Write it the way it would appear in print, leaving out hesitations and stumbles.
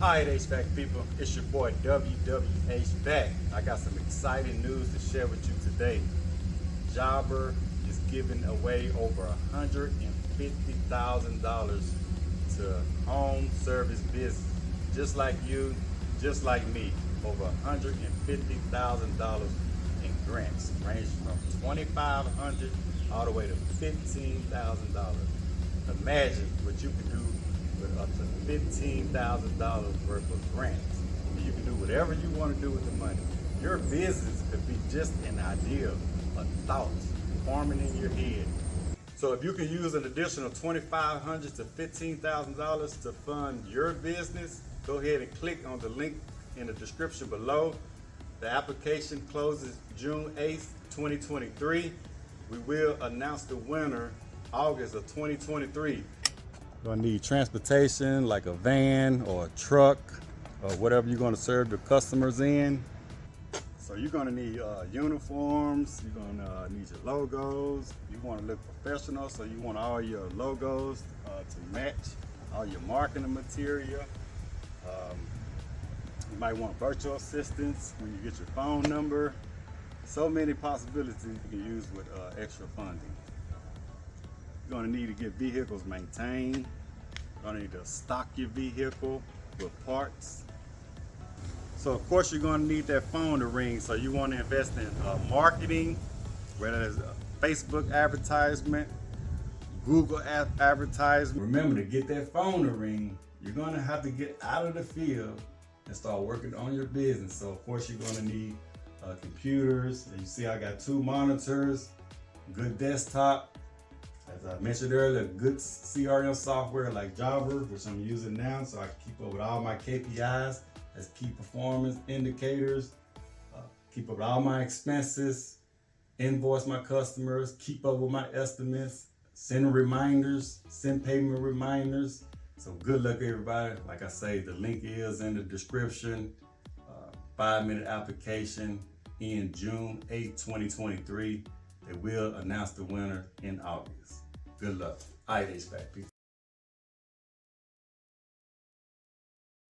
Hi HVAC people, it's your boy WW HVAC. I got some exciting news to share with you today. Jobber is giving away over $150,000 to home service business. Just like you, just like me, over $150,000 in grants, ranging from $2,500 all the way to $15,000. Imagine what you can do with up to $15,000 worth of grants. You can do whatever you want to do with the money. Your business could be just an idea, a thought forming in your head. So if you can use an additional $2,500 to $15,000 to fund your business, go ahead and click on the link in the description below. The application closes June 8th, 2023. We will announce the winner August of 2023. You're gonna need transportation like a van or a truck or whatever you're gonna serve the customers in. So you're gonna need uniforms, you're gonna need your logos. You wanna look professional, so you want all your logos to match, all your marketing material. You might want virtual assistants when you get your phone number. So many possibilities you can use with extra funding. You're gonna need to get vehicles maintained. You're gonna need to stock your vehicle with parts. So of course you're gonna need that phone to ring. So you wanna invest in marketing, whether it's Facebook advertisement, Google advertisement. Remember, to get that phone to ring, you're gonna have to get out of the field and start working on your business. So of course you're gonna need computers. You see I got 2 monitors, good desktop. As I mentioned earlier, good CRM software like Jobber, which I'm using now, so I can keep up with all my KPIs as key performance indicators, keep up with all my expenses, invoice my customers, keep up with my estimates, send reminders, send payment reminders. So good luck everybody. Like I say, the link is in the description. 5-minute application in June 8, 2023. They will announce the winner in August. Good luck. All right, HVAC people.